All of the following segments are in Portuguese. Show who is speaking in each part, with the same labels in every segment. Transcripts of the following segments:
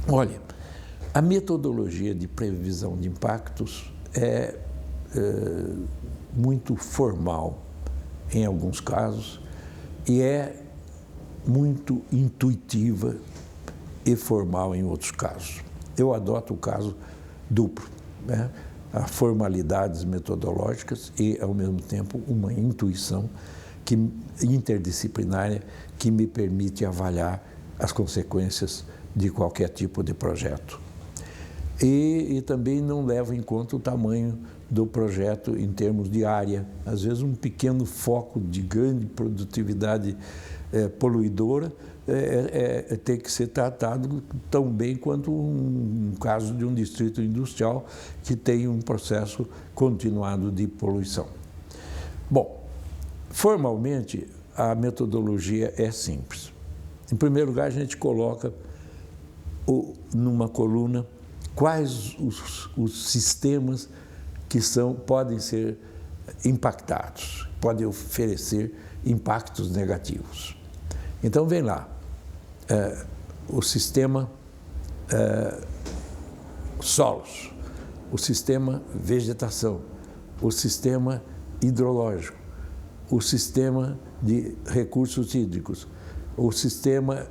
Speaker 1: Olha, a metodologia de previsão de impactos é muito formal em alguns casos e é muito intuitiva e formal em outros casos. Eu adoto o caso duplo, né? Há formalidades metodológicas e, ao mesmo tempo, uma intuição interdisciplinária que me permite avaliar as consequências de qualquer tipo de projeto. E também não levo em conta o tamanho do projeto em termos de área. Às vezes, um pequeno foco de grande produtividade poluidora tem que ser tratado tão bem quanto um caso de um distrito industrial que tem um processo continuado de poluição. Bom, formalmente, a metodologia é simples. Em primeiro lugar, a gente coloca numa coluna quais os sistemas que podem ser impactados, podem oferecer impactos negativos. Então, vem lá, o sistema solos, o sistema vegetação, o sistema hidrológico, o sistema de recursos hídricos, o sistema,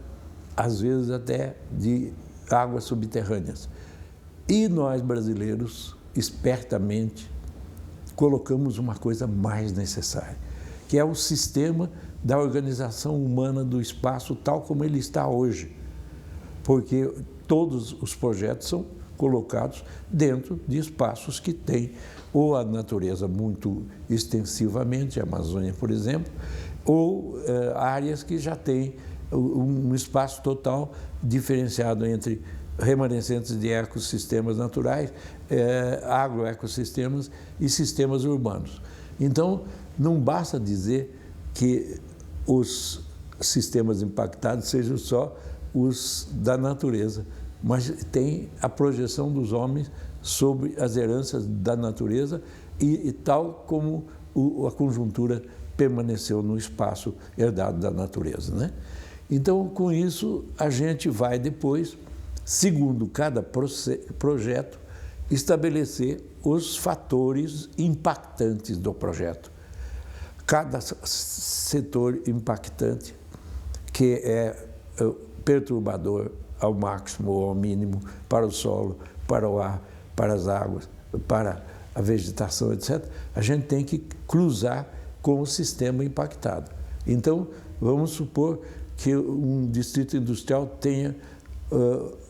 Speaker 1: às vezes, até de águas subterrâneas. E nós, brasileiros, espertamente, colocamos uma coisa mais necessária, que é o sistema da organização humana do espaço tal como ele está hoje, porque todos os projetos são colocados dentro de espaços que têm ou a natureza muito extensivamente, a Amazônia, por exemplo, ou áreas que já têm um espaço total diferenciado entre remanescentes de ecossistemas naturais, agroecossistemas e sistemas urbanos. Então, não basta dizer que os sistemas impactados sejam só os da natureza, mas tem a projeção dos homens sobre as heranças da natureza e tal como a conjuntura permaneceu no espaço herdado da natureza, né? Então, com isso, a gente vai depois, segundo cada projeto, estabelecer os fatores impactantes do projeto. Cada setor impactante que é perturbador ao máximo ou ao mínimo para o solo, para o ar, para as águas, para a vegetação, etc., a gente tem que cruzar com o sistema impactado. Então, vamos supor que um distrito industrial tenha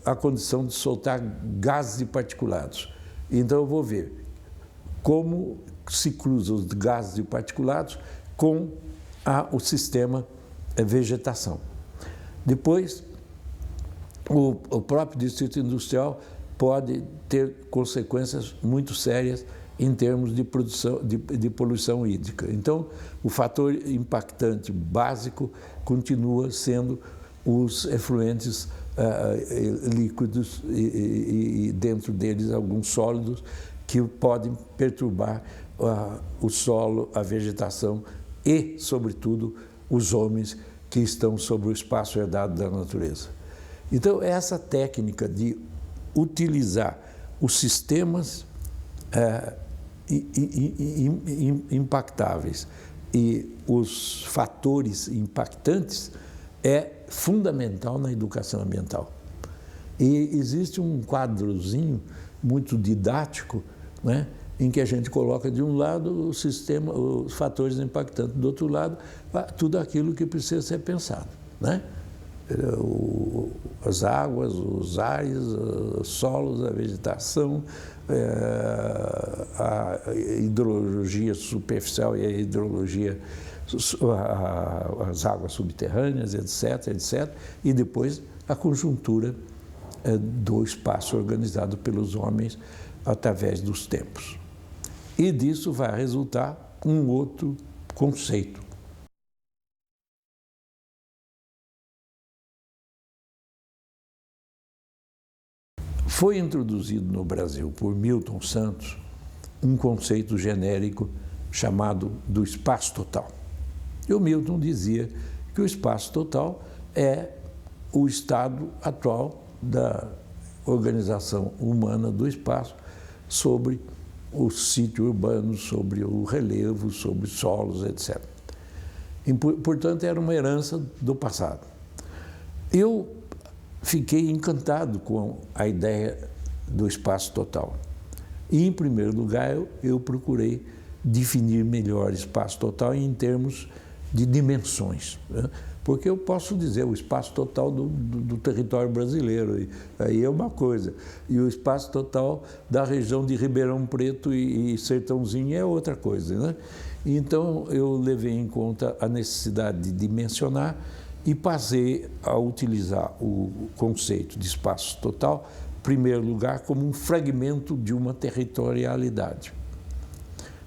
Speaker 1: a condição de soltar gases de particulados. Então, eu vou ver como se cruzam os gases de particulados com o sistema vegetação. Depois, o próprio distrito industrial pode ter consequências muito sérias em termos de produção, de poluição hídrica. Então, o fator impactante básico continua sendo os efluentes líquidos e dentro deles alguns sólidos que podem perturbar o solo, a vegetação e, sobretudo, os homens que estão sobre o espaço herdado da natureza. Então, essa técnica de utilizar os sistemas impactáveis e os fatores impactantes é fundamental na educação ambiental. E existe um quadrozinho muito didático, né, em que a gente coloca de um lado o sistema, os fatores impactantes, do outro lado tudo aquilo que precisa ser pensado, né? As águas, os ares, os solos, a vegetação, a hidrologia superficial e a hidrologia, as águas subterrâneas, etc., etc., e depois a conjuntura do espaço organizado pelos homens através dos tempos. E disso vai resultar um outro conceito. Foi introduzido no Brasil por Milton Santos um conceito genérico chamado do espaço total. E o Milton dizia que o espaço total é o estado atual da organização humana do espaço sobre o sítio urbano, sobre o relevo, sobre solos, etc. E, portanto, era uma herança do passado. Eu fiquei encantado com a ideia do espaço total. E, em primeiro lugar, eu procurei definir melhor espaço total em termos de dimensões, né? Porque eu posso dizer o espaço total do território brasileiro, e aí é uma coisa, e o espaço total da região de Ribeirão Preto e Sertãozinho é outra coisa, né? Então, eu levei em conta a necessidade de dimensionar e passei a utilizar o conceito de espaço total, em primeiro lugar, como um fragmento de uma territorialidade.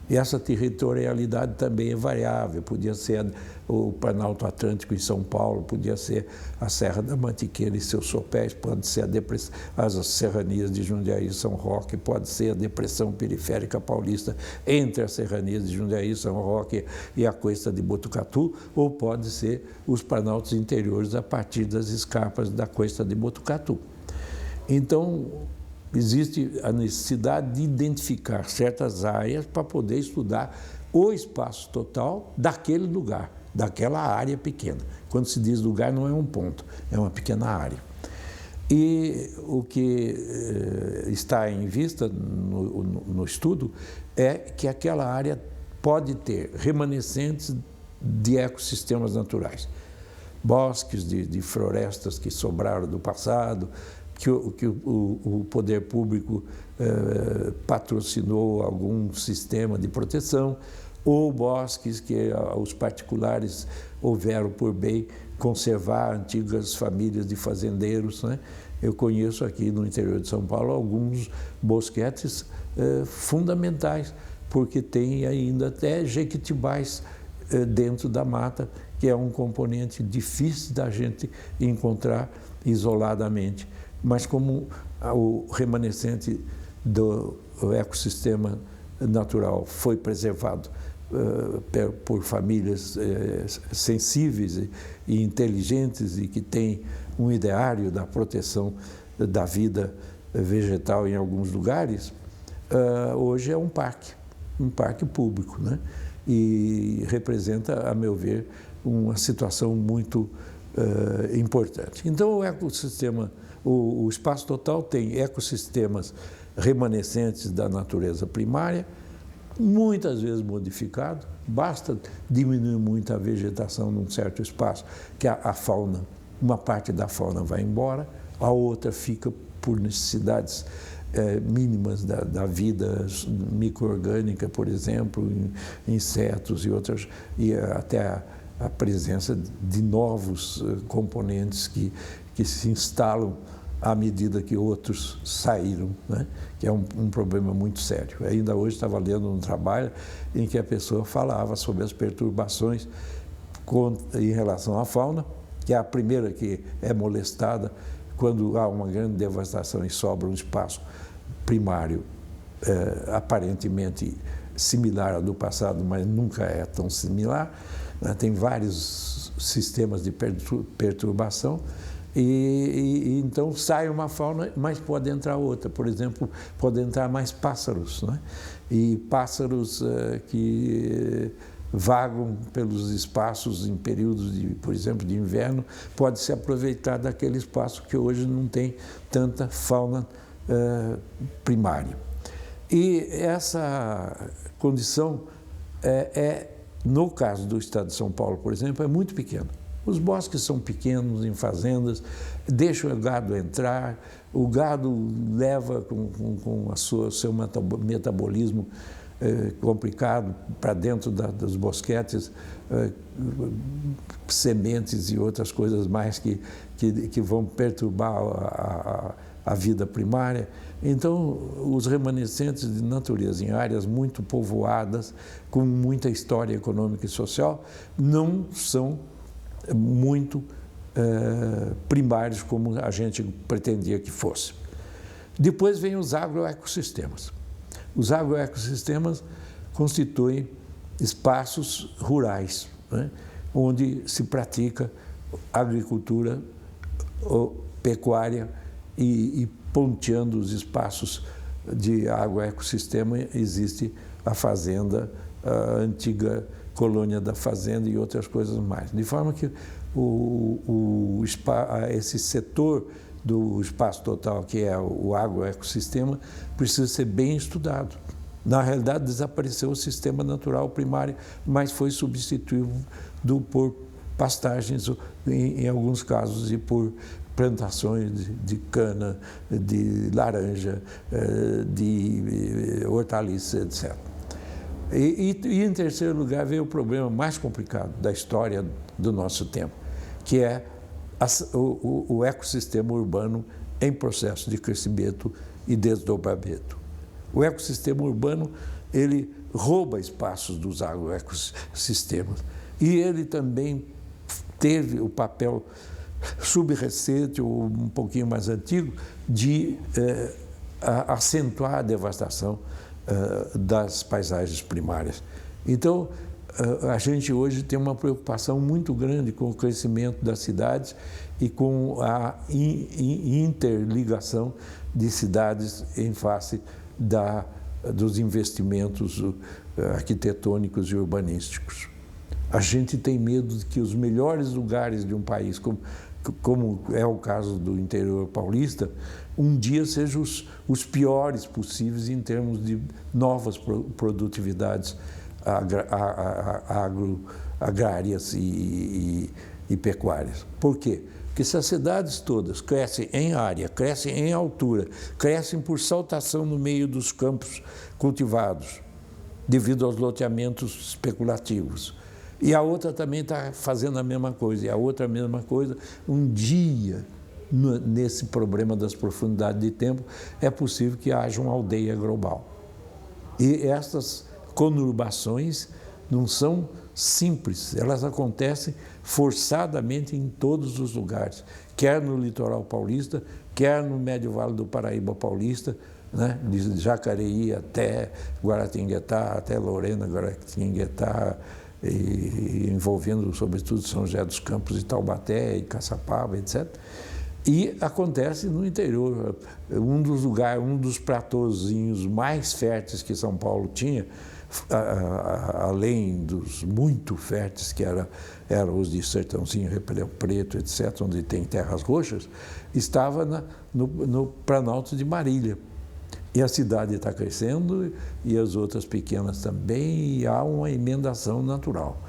Speaker 1: E essa territorialidade também é variável, podia ser o Planalto Atlântico em São Paulo, podia ser a Serra da Mantiqueira e seus sopés, pode ser as serranias de Jundiaí e São Roque, pode ser a depressão periférica paulista entre as serranias de Jundiaí, São Roque e a Cuesta de Botucatu, ou pode ser os planaltos interiores a partir das escarpas da Cuesta de Botucatu. Então, existe a necessidade de identificar certas áreas para poder estudar o espaço total daquele lugar, daquela área pequena. Quando se diz lugar, não é um ponto, é uma pequena área. E o que está em vista no estudo é que aquela área pode ter remanescentes de ecossistemas naturais, bosques de florestas que sobraram do passado, que o poder público patrocinou algum sistema de proteção, ou bosques que os particulares houveram por bem conservar, antigas famílias de fazendeiros, né? Eu conheço aqui no interior de São Paulo alguns bosquetes fundamentais, porque tem ainda até jequitibás dentro da mata, que é um componente difícil da gente encontrar isoladamente. Mas como o remanescente do ecossistema natural foi preservado por famílias sensíveis e inteligentes e que têm um ideário da proteção da vida vegetal em alguns lugares, hoje é um parque público, né? E representa, a meu ver, uma situação muito importante. Então, o ecossistema, o espaço total tem ecossistemas remanescentes da natureza primária, muitas vezes modificado, basta diminuir muito a vegetação num certo espaço, que a fauna, uma parte da fauna vai embora, a outra fica por necessidades mínimas da vida micro-orgânica, por exemplo, insetos e outras, e até a presença de novos componentes que se instalam à medida que outros saíram, né? Que é um problema muito sério. Ainda hoje estava lendo um trabalho em que a pessoa falava sobre as perturbações em relação à fauna, que é a primeira que é molestada quando há uma grande devastação e sobra um espaço primário aparentemente similar ao do passado, mas nunca é tão similar, né? Tem vários sistemas de perturbação e então sai uma fauna, mas pode entrar outra. Por exemplo, pode entrar mais pássaros, né? E pássaros que vagam pelos espaços em períodos, por exemplo, de inverno, pode se aproveitar daquele espaço que hoje não tem tanta fauna primária. E essa condição no caso do estado de São Paulo, por exemplo, é muito pequena. Os bosques são pequenos, em fazendas, deixam o gado entrar, o gado leva com seu metabolismo complicado para dentro dos bosquetes, sementes e outras coisas mais que vão perturbar a vida primária. Então, os remanescentes de natureza em áreas muito povoadas, com muita história econômica e social, não são muito primários como a gente pretendia que fosse. Depois vem os agroecossistemas. Os agroecossistemas constituem espaços rurais, né, onde se pratica agricultura, pecuária e ponteando os espaços de agroecossistema existe a fazenda, a antiga colônia da fazenda e outras coisas mais. De forma que esse setor do espaço total, que é o agroecossistema, precisa ser bem estudado. Na realidade, desapareceu o sistema natural primário, mas foi substituído por pastagens, em alguns casos, e por plantações de cana, de laranja, de hortaliças, etc. E em terceiro lugar, veio o problema mais complicado da história do nosso tempo, que é o ecossistema urbano em processo de crescimento e desdobramento. O ecossistema urbano, ele rouba espaços dos agroecossistemas e ele também teve o papel subrecente ou um pouquinho mais antigo de acentuar a devastação das paisagens primárias. Então, a gente hoje tem uma preocupação muito grande com o crescimento das cidades e com a interligação de cidades em face dos investimentos arquitetônicos e urbanísticos. A gente tem medo de que os melhores lugares de um país, como é o caso do interior paulista, um dia sejam os piores possíveis em termos de novas produtividades agrárias e pecuárias. Por quê? Porque se as cidades todas crescem em área, crescem em altura, crescem por saltação no meio dos campos cultivados, devido aos loteamentos especulativos, e a outra também está fazendo a mesma coisa, e a outra a mesma coisa, um dia, nesse problema das profundidades de tempo, é possível que haja uma aldeia global. E essas conurbações não são simples, elas acontecem forçadamente em todos os lugares, quer no litoral paulista, quer no Médio Vale do Paraíba paulista, né? De Jacareí até Guaratinguetá, até Lorena, Guaratinguetá, envolvendo sobretudo São José dos Campos e Taubaté e Caçapava, etc. E acontece no interior. Um dos platôzinhos mais férteis que São Paulo tinha, além dos muito férteis que eram os de Sertãozinho, Ribeirão Preto, etc., onde tem terras roxas, estava no Planalto de Marília. E a cidade está crescendo e as outras pequenas também, e há uma emendação natural.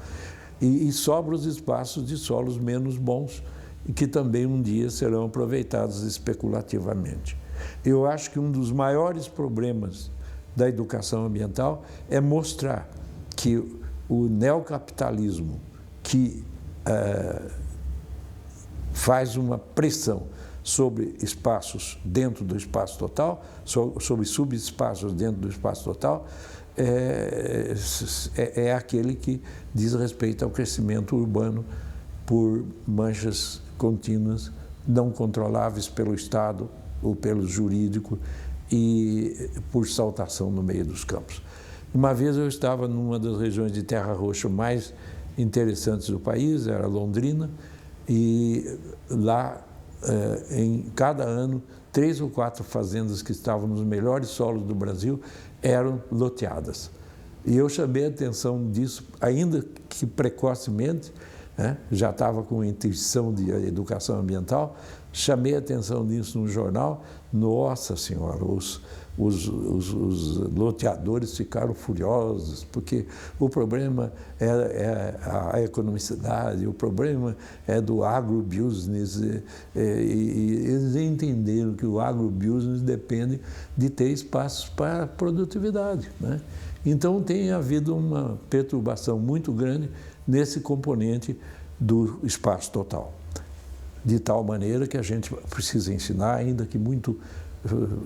Speaker 1: E sobram os espaços de solos menos bons, e que também um dia serão aproveitados especulativamente. Eu acho que um dos maiores problemas da educação ambiental é mostrar que o neocapitalismo, que faz uma pressão sobre espaços dentro do espaço total, sobre subespaços dentro do espaço total, é aquele que diz respeito ao crescimento urbano por manchas contínuas, não controláveis pelo Estado ou pelo jurídico e por saltação no meio dos campos. Uma vez eu estava numa das regiões de terra roxa mais interessantes do país, era Londrina, e lá, em cada ano, 3 ou 4 fazendas que estavam nos melhores solos do Brasil eram loteadas. E eu chamei a atenção disso, ainda que precocemente, já estava com intuição de educação ambiental, chamei a atenção disso no jornal. Nossa Senhora, os loteadores ficaram furiosos, porque o problema é a economicidade, o problema é do agrobusiness, e eles entenderam que o agrobusiness depende de ter espaços para produtividade, né? Então tem havido uma perturbação muito grande nesse componente do espaço total, de tal maneira que a gente precisa ensinar, ainda que muito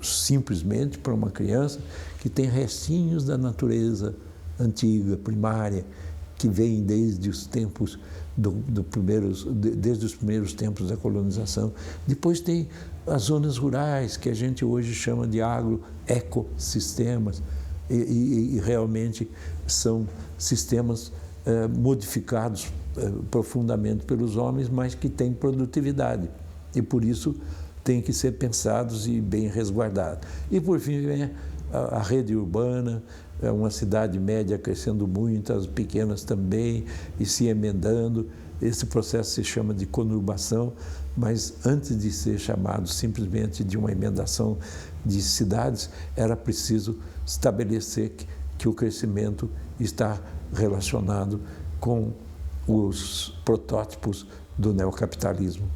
Speaker 1: simplesmente, para uma criança que tem restinhos da natureza antiga, primária, que vem desde os tempos desde os primeiros tempos da colonização. Depois tem as zonas rurais, que a gente hoje chama de agroecossistemas, e realmente são sistemas modificados profundamente pelos homens, mas que têm produtividade. E por isso têm que ser pensados e bem resguardados. E, por fim, vem a rede urbana, uma cidade média crescendo muito, as pequenas também, e se emendando. Esse processo se chama de conurbação, mas antes de ser chamado simplesmente de uma emendação de cidades, era preciso estabelecer que o crescimento está relacionado com os protótipos do neocapitalismo.